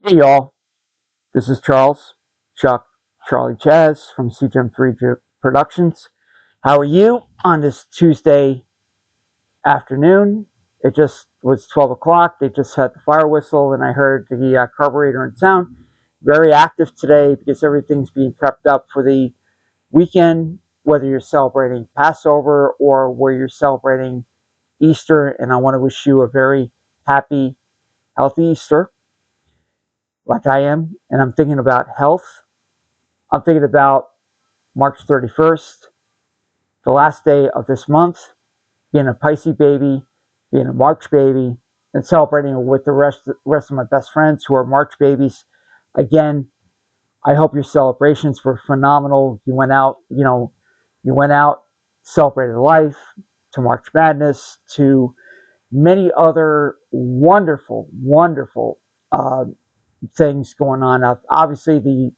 Hey y'all, this is Chuck, Charlie Chaz from CGM3 Productions. How are you on this Tuesday afternoon? It just was 12 o'clock. They just had the fire whistle, and I heard the carburetor in town. Very active today because everything's being prepped up for the weekend, whether you're celebrating Passover or where you're celebrating Easter. And I want to wish you a very happy, healthy Easter, like I am. And I'm thinking about health. I'm thinking about March 31st, the last day of this month, being a Pisces baby, being a March baby, and celebrating with the rest of my best friends who are March babies. Again, I hope your celebrations were phenomenal. You went out, celebrated life, to March Madness, to many other wonderful uh, things going on. Now, obviously,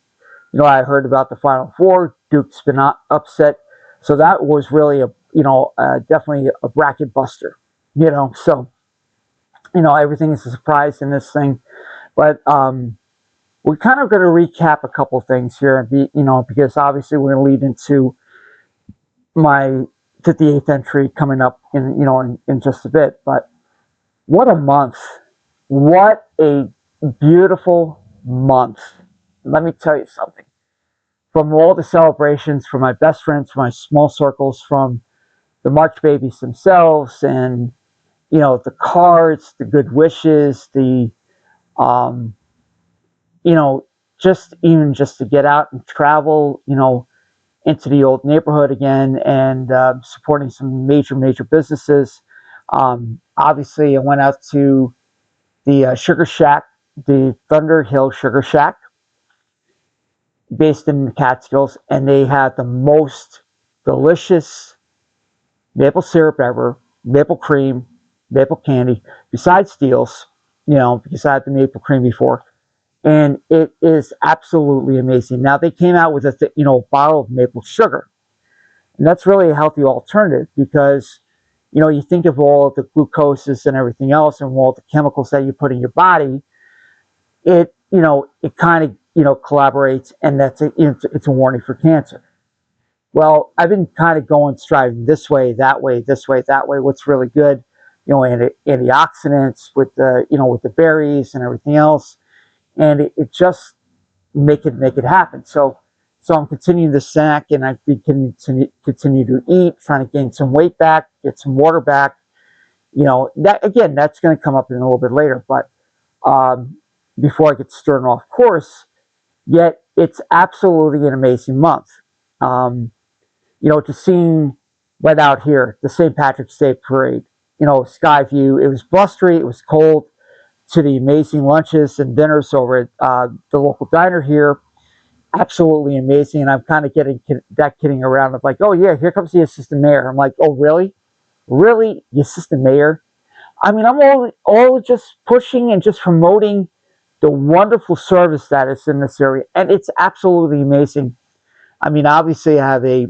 I heard about the Final Four. Duke's been upset, so that was really definitely a bracket buster. So everything is a surprise in this thing, but we're kind of going to recap a couple things here, because obviously we're going to lead into my 58th entry coming up in just a bit. But what a month! What a beautiful month! Let me tell you something. From all the celebrations, from my best friends, from my small circles, from the March babies themselves, and the cards, the good wishes, the um, you know, just to get out and travel, into the old neighborhood again, and supporting some major businesses. Obviously, I went out to the Sugar Shack, the Thunder Hill Sugar Shack, based in the Catskills, and they had the most delicious maple syrup ever, maple cream, maple candy, besides Steele's, because I had the maple cream before. And it is absolutely amazing. Now, they came out with a bottle of maple sugar. And that's really a healthy alternative because, you think of all the glucoses and everything else and all the chemicals that you put in your body, it kind of, collaborates, and it's a warning for cancer. Well, I've been kind of striving this way, that way, this way, that way. What's really good, antioxidants with the berries and everything else, and it just make it happen. So I'm continuing to snack, and I've been continue to eat, trying to gain some weight back, get some water back. That's going to come up in a little bit later, but um, before I get started off course, yet it's absolutely an amazing month. Um, to seeing right out here, the St. Patrick's Day parade, Skyview, it was blustery, it was cold, to the amazing lunches and dinners over at the local diner here. Absolutely amazing. And I'm kind of getting that kidding around of like, oh, yeah, here comes the assistant mayor. I'm like, oh, really? Really? The assistant mayor? I mean, I'm all just pushing and just promoting the wonderful service that is in this area. And it's absolutely amazing. I mean, obviously, I have a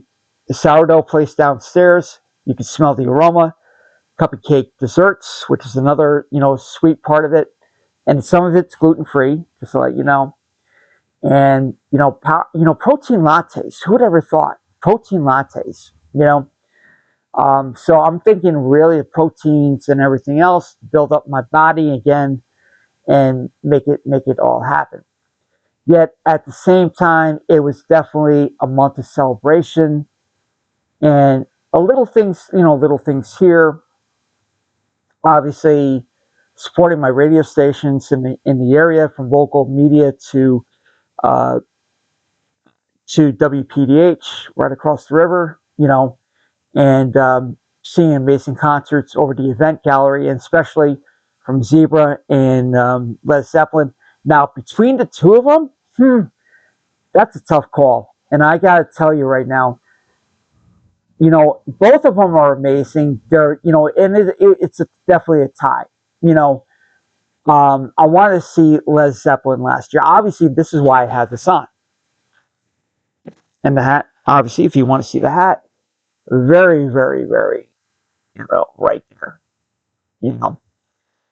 sourdough place downstairs. You can smell the aroma. Cupcake desserts, which is another, sweet part of it. And some of it's gluten free, just to let you know. And protein lattes. Who would ever thought protein lattes? So I'm thinking really of proteins and everything else to build up my body again and make it all happen. Yet at the same time, it was definitely a month of celebration and little things here. Obviously, supporting my radio stations in the area, from local media uh, to WPDH right across the river, and seeing amazing concerts over the event gallery, and especially from Zebra and Led Zeppelin. Now, between the two of them, that's a tough call. And I got to tell you right now, both of them are amazing. They're, and it's definitely a tie. You know, I wanted to see Led Zeppelin last year. Obviously, this is why I had this on. And the hat, obviously, if you want to see the hat, very, very, very, right there. You know.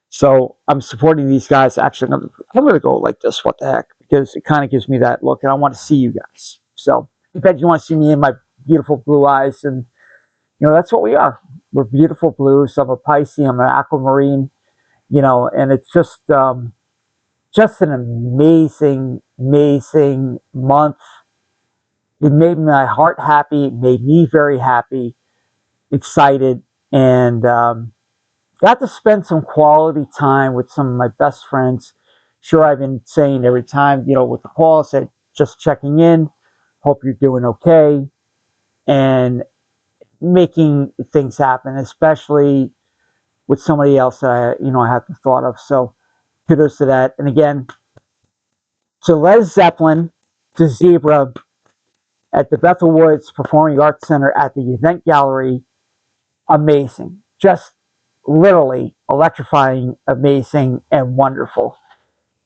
So I'm supporting these guys. Actually, I'm going to go like this. What the heck? Because it kind of gives me that look, and I want to see you guys. So I bet you want to see me in my beautiful blue eyes, and that's what we are. We're beautiful blues. I'm a Pisces. I'm an aquamarine. And it's just an amazing, amazing month. It made my heart happy. It made me very happy, excited, and got to spend some quality time with some of my best friends. Sure, I've been saying every time, with the call, I said, just checking in. Hope you're doing okay. And making things happen, especially with somebody else that I hadn't thought of. So kudos to that. And again, to Led Zeppelin, to Zebra, at the Bethel Woods Performing Arts Center at the Event Gallery, amazing. Just literally electrifying, amazing, and wonderful.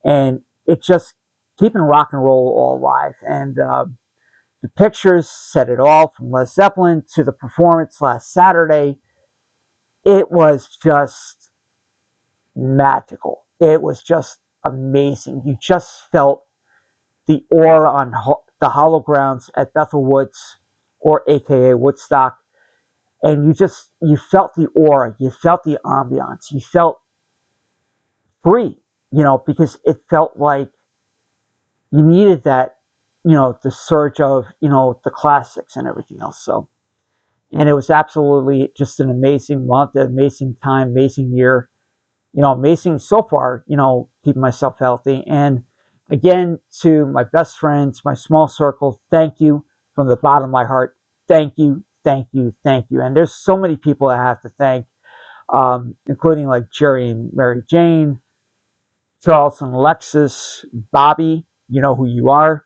And it's just keeping rock and roll all alive. And the pictures said it all, from Led Zeppelin to the performance last Saturday. It was just magical. It was just amazing. You just felt the aura on the hollow grounds at Bethel Woods, or AKA Woodstock, and you felt the aura, you felt the ambiance, you felt free, because it felt like you needed that, the surge of, the classics and everything else. So, and it was absolutely just an amazing month, an amazing time, amazing year, amazing so far, keeping myself healthy. And again, to my best friends, my small circle, thank you from the bottom of my heart. Thank you, thank you, thank you. And there's so many people I have to thank, including like Jerry and Mary Jane, Charles and Alexis, Bobby, you know who you are.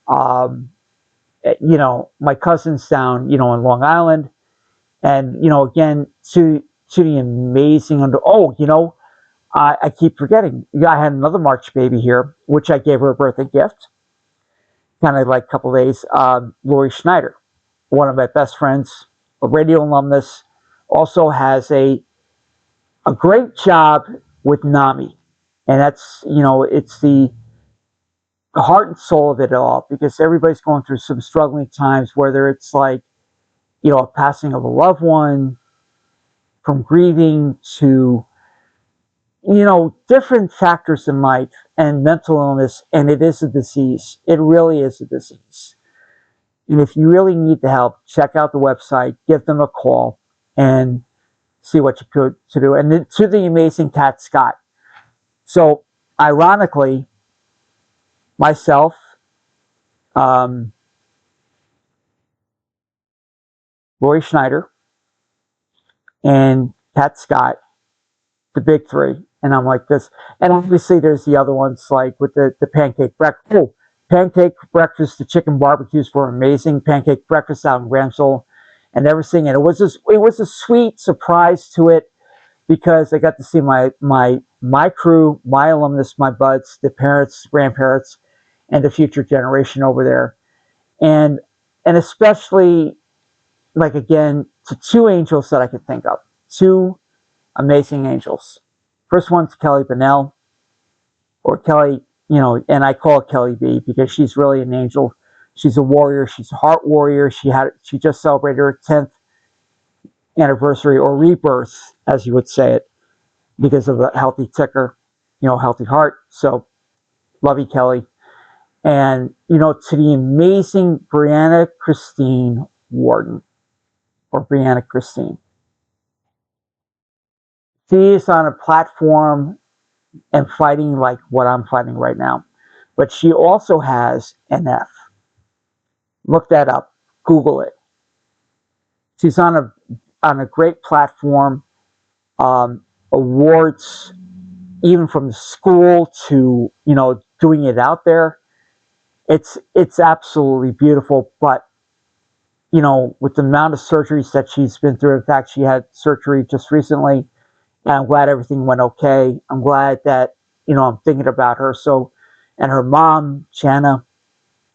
Um, my cousins down, in Long Island. And, again, to the amazing, I keep forgetting. I had another March baby here, which I gave her a birthday gift, kind of like a couple of days. Lori Schneider, one of my best friends, a radio alumnus, also has a great job with NAMI. And that's, it's the heart and soul of it all, because everybody's going through some struggling times, whether it's like, a passing of a loved one, from grieving to different factors in life, and mental illness, and it is a disease. It really is a disease. And if you really need the help, check out the website, give them a call, and see what you could to do. And then to the amazing Kat Scott. So, ironically, myself, Roy Schneider, and Kat Scott, the big three. And I'm like this. And obviously there's the other ones, like with the pancake breakfast. Oh, pancake breakfast, the chicken barbecues were amazing. Pancake breakfast out in Gramsville and everything. And it was a sweet surprise to it, because I got to see my crew, my alumnus, my buds, the parents, grandparents, and the future generation over there. And especially, like, again, to two angels that I could think of. Two amazing angels. First one's Kelly Bennell, or Kelly, and I call it Kelly B, because she's really an angel. She's a warrior. She's a heart warrior. She just celebrated her 10th anniversary, or rebirth, as you would say it, because of the healthy ticker, healthy heart. So, love you, Kelly. And, to the amazing Brianna Christine Warden, or Brianna Christine. She is on a platform and fighting like what I'm fighting right now. But she also has NF. Look that up. Google it. She's on a great platform. Awards, even from the school to doing it out there. It's absolutely beautiful. But with the amount of surgeries that she's been through, in fact, she had surgery just recently. And I'm glad everything went okay. I'm glad that, I'm thinking about her. So, and her mom, Jana,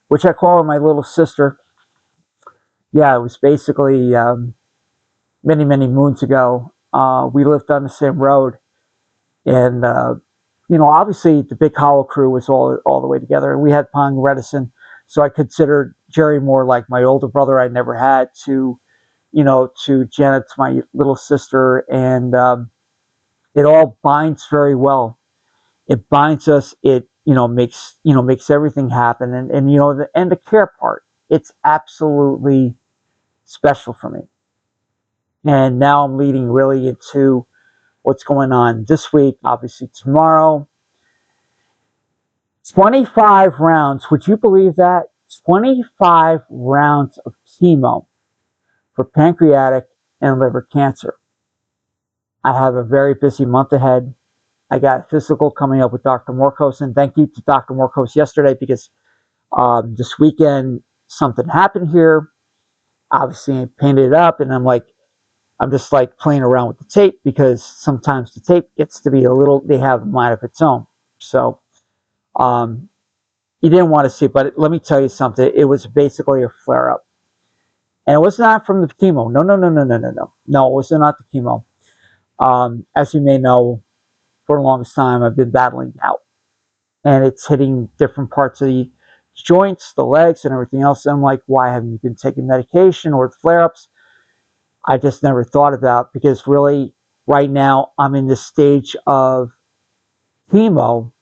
which I call her my little sister. Yeah, it was basically many, many moons ago. We lived on the same road. And obviously the Big Hollow crew was all the way together, and we had Pong Redison. So I considered Jerry more like my older brother I never had, to Janet's my little sister, and it all binds very well. It binds us. It makes everything happen, and the care part. It's absolutely special for me. And now I'm leading really into what's going on this week. Obviously tomorrow, 25 rounds. Would you believe that? 25 rounds of chemo for pancreatic and liver cancer. I have a very busy month ahead. I got a physical coming up with Dr. Morkos, and thank you to Dr. Morkos yesterday, because this weekend something happened here. Obviously, I painted it up, and I'm just like playing around with the tape, because sometimes the tape gets to be they have a mind of its own. So, you didn't want to see it, but let me tell you something. It was basically a flare up. And it was not from the chemo. No, no, no, no, no, no, no. No, it was not the chemo. As you may know, for the longest time, I've been battling gout. And it's hitting different parts of the joints, the legs, and everything else. And I'm like, why haven't you been taking medication or flare ups? I just never thought about, because really, right now, I'm in this stage of chemo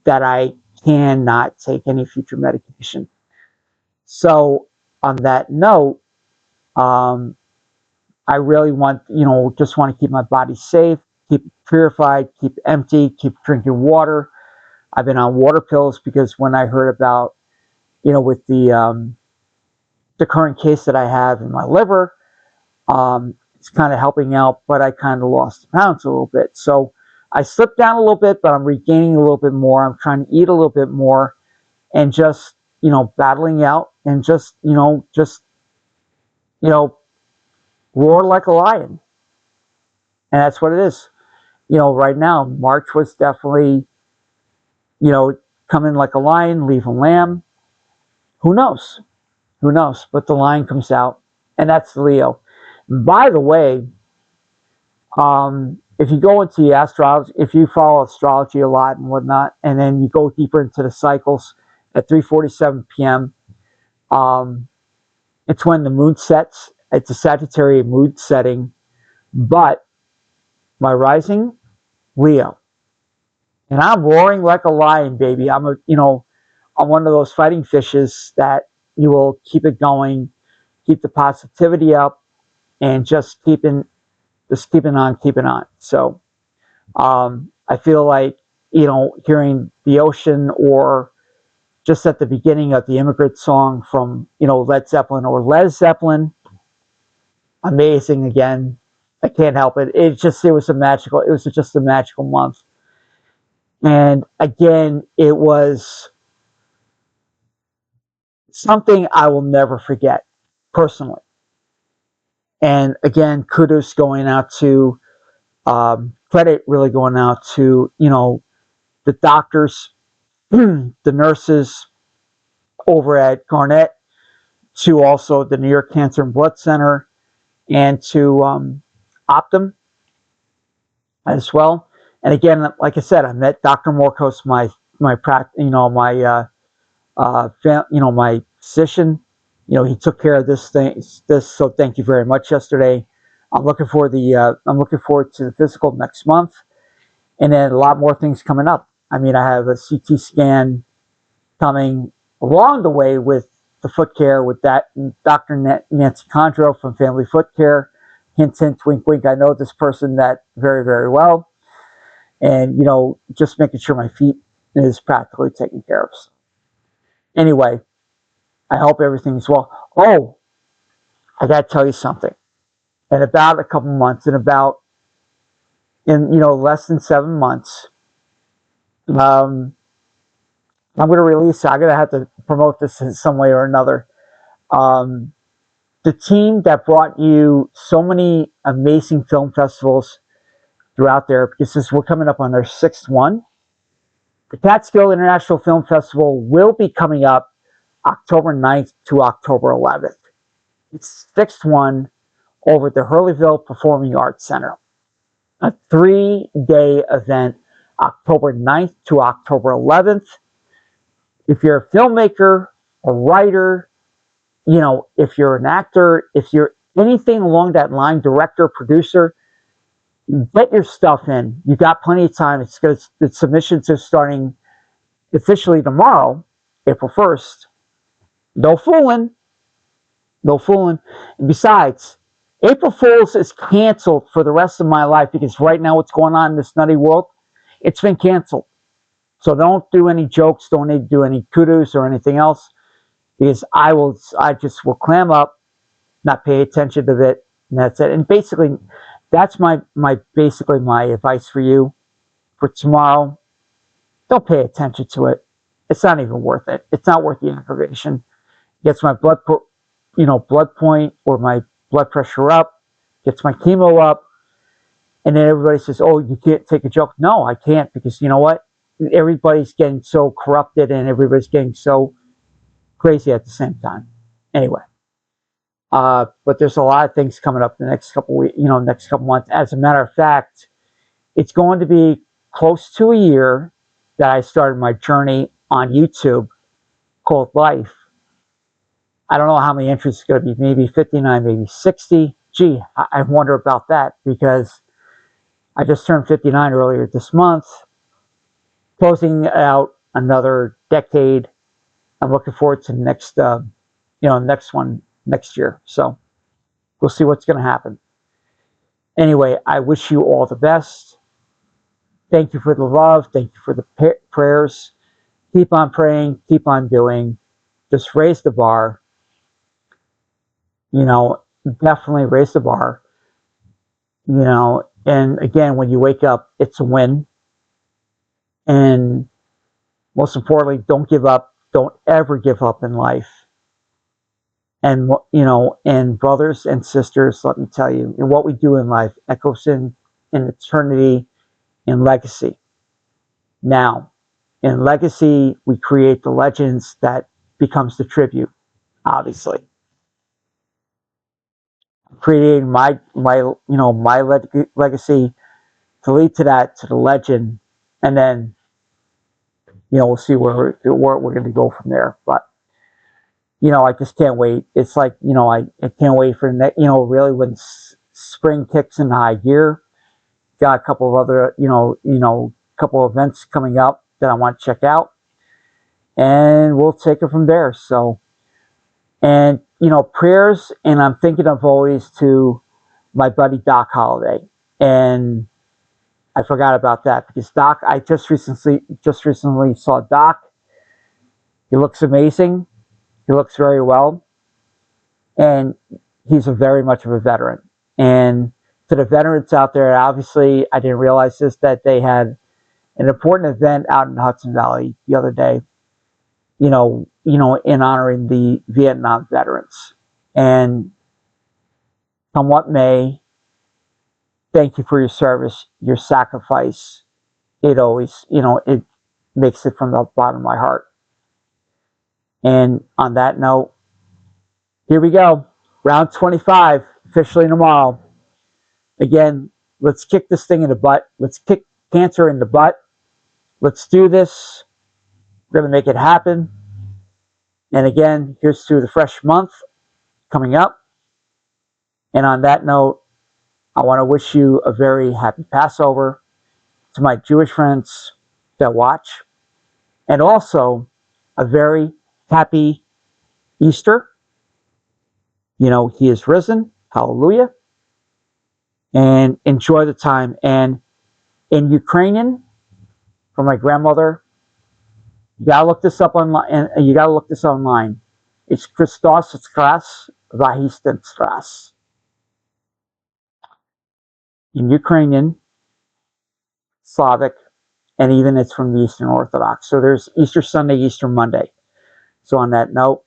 that I cannot take any future medication. So, on that note, um, I really just want to keep my body safe, keep it purified, keep empty, keep drinking water. I've been on water pills, because when I heard about, with the current case that I have in my liver, it's kind of helping out, but I kind of lost pounds a little bit. So I slipped down a little bit, but I'm regaining a little bit more. I'm trying to eat a little bit more, and just, battling out, and you know, roar like a lion. And that's what it is. Right now, March was definitely, come in like a lion, leave a lamb. Who knows? Who knows? But the lion comes out, and that's Leo. By the way, if you go into the astrology, if you follow astrology a lot and whatnot, and then you go deeper into the cycles at 3:47 p.m., it's when the moon sets. It's a Sagittarius moon setting, but my rising, Leo. And I'm roaring like a lion, baby. I'm one of those fighting fishes that you will keep it going, keep the positivity up, and keeping on. So, I feel like, hearing the ocean, or just at the beginning of the Immigrant Song from, Led Zeppelin, amazing again. I can't help it. It was just a magical month. And again, it was something I will never forget personally. And again, kudos going out to, credit really going out to, the doctors, the nurses over at Garnett, to also the New York Cancer and Blood Center, and to Optum as well. And again, like I said, I met Dr. Morkos, my physician. He took care of this thing. So thank you very much yesterday. I'm looking forward to the physical next month, and then a lot more things coming up. I mean, I have a CT scan coming along the way with the foot care with that Dr. Nancy Condro from Family Foot Care. Hint, hint, wink, wink. I know this person that very, very well, and just making sure my feet is practically taken care of. Anyway, I hope everything's well. Oh, I got to tell you something. In about a couple months, in less than 7 months, I'm going to release. I'm going to have to promote this in some way or another. The team that brought you so many amazing film festivals throughout there, because we're coming up on our 6th one. The Catskill International Film Festival will be coming up October 9th to October 11th. It's 6th one over at the Hurleyville Performing Arts Center. a 3-day event, October 9th to October 11th. If you're a filmmaker, a writer, if you're an actor, if you're anything along that line, director, producer, get your stuff in. You got plenty of time. It's because the submissions are starting officially tomorrow, April 1st. No fooling. No fooling. And besides, April Fool's is canceled for the rest of my life because right now what's going on in this nutty world, it's been canceled. So don't do any jokes, don't do any kudos or anything else, because I just will clam up, not pay attention to it, and that's it. And basically, that's my advice for you for tomorrow. Don't pay attention to it. It's not even worth it. It's not worth the aggravation. Gets my blood point or my blood pressure up, gets my chemo up, and then everybody says, "Oh, you can't take a joke." No, I can't, because you know what? Everybody's getting so corrupted and everybody's getting so crazy at the same time. Anyway, but there's a lot of things coming up the next couple weeks, next couple months. As a matter of fact, it's going to be close to a year that I started my journey on YouTube called Life. I don't know how many entries it's going to be, maybe 59, maybe 60. Gee, I wonder about that, because I just turned 59 earlier this month, closing out another decade. I'm looking forward to the next, next one next year. So we'll see what's going to happen. Anyway, I wish you all the best. Thank you for the love. Thank you for the prayers. Keep on praying. Keep on doing. Just raise the bar. Definitely raise the bar. And again, when you wake up, it's a win. And most importantly, don't give up. Don't ever give up in life. And and brothers and sisters, let me tell you, and what we do in life echoes in eternity, in legacy. Now, in legacy, we create the legends that becomes the tribute. Obviously, creating my legacy to lead to that, to the legend, and then we'll see where we're going to go from there. But I just can't wait. It's like I can't wait for really when spring kicks into high gear. Got a couple of other couple of events coming up that I want to check out, and we'll take it from there. So, and prayers, and I'm thinking of always to my buddy Doc Holliday, and I forgot about that because Doc, I just recently saw Doc. He looks amazing. He looks very well, and he's very much of a veteran. And to the veterans out there, obviously, I didn't realize this, that they had an important event out in Hudson Valley the other day, in honoring the Vietnam veterans. And come what may, thank you for your service, your sacrifice. It always, it makes it from the bottom of my heart. And on that note, here we go. Round 25, officially tomorrow. Again, let's kick this thing in the butt. Let's kick cancer in the butt. Let's do this. We're going to make it happen. And again, here's to the fresh month coming up. And on that note, I want to wish you a very happy Passover to my Jewish friends that watch. And also a very happy Easter. He is risen. Hallelujah. And enjoy the time. And in Ukrainian, for my grandmother, you gotta look this up online. And you gotta look this online. It's Christos Stras Vahisten Stras. In Ukrainian, Slavic, and even it's from the Eastern Orthodox. So there's Easter Sunday, Easter Monday. So on that note,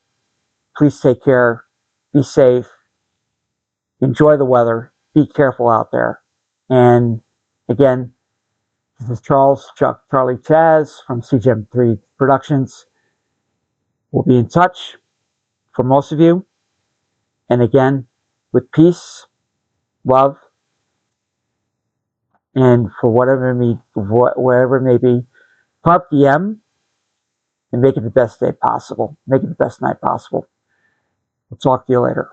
please take care, be safe, enjoy the weather, be careful out there. And again, this is Charlie Chaz from CGM3 Productions. We'll be in touch for most of you. And again, with peace, love, and for whatever it may be, pop DM and make it the best day possible. Make it the best night possible. We'll talk to you later.